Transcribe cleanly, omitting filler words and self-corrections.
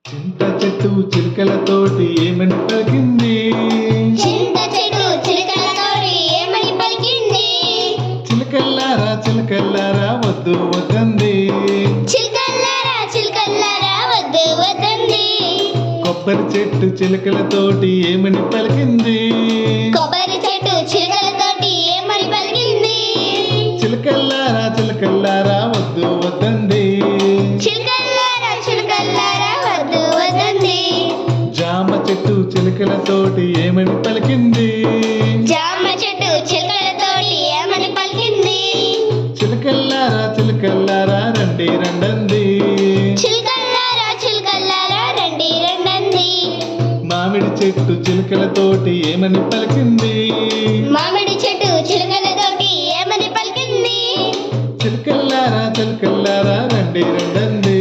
చింత చెట్టు చిలుకలతోటి ఏమని పలికింది? చింత చెట్టు చిలుకలతోటి ఏమని పలికింది? చిలకల్లారా చిలకల్లారా వద్దు వద్దంది. చిలకల్లారా చిలకల్లారా వద్దు వద్దంది. కొబ్బరి చెట్టు చిలుకలతోటి ఏమని పలికింది? కొబ్బరి చెట్టు చిలుకలతోటి ఏమని పలికింది? చిలకల్లారా చిలకల్లారా వద్దు వద్దంది. చిలకల్లారా చిలకల్లారా వద్దు వద్దంది. జామ చెట్టు చిలుకలతోటి ఏమని పలికింది? జామ చెట్టు చిలుకలతోటి ఏమని పలికింది? చిలకల్లారా చిలకల్లారా రండి రండంది. చిలకల్లారా చిలకల్లారా రండి రండంది. మామిడి చెట్టు చిలుకలతోటి ఏమని పలికింది? మామిడి చెట్టు చిలుకలతోటి ఏమని పలికింది? చిలకల్లారా చిలకల్లారా రండి రండంది.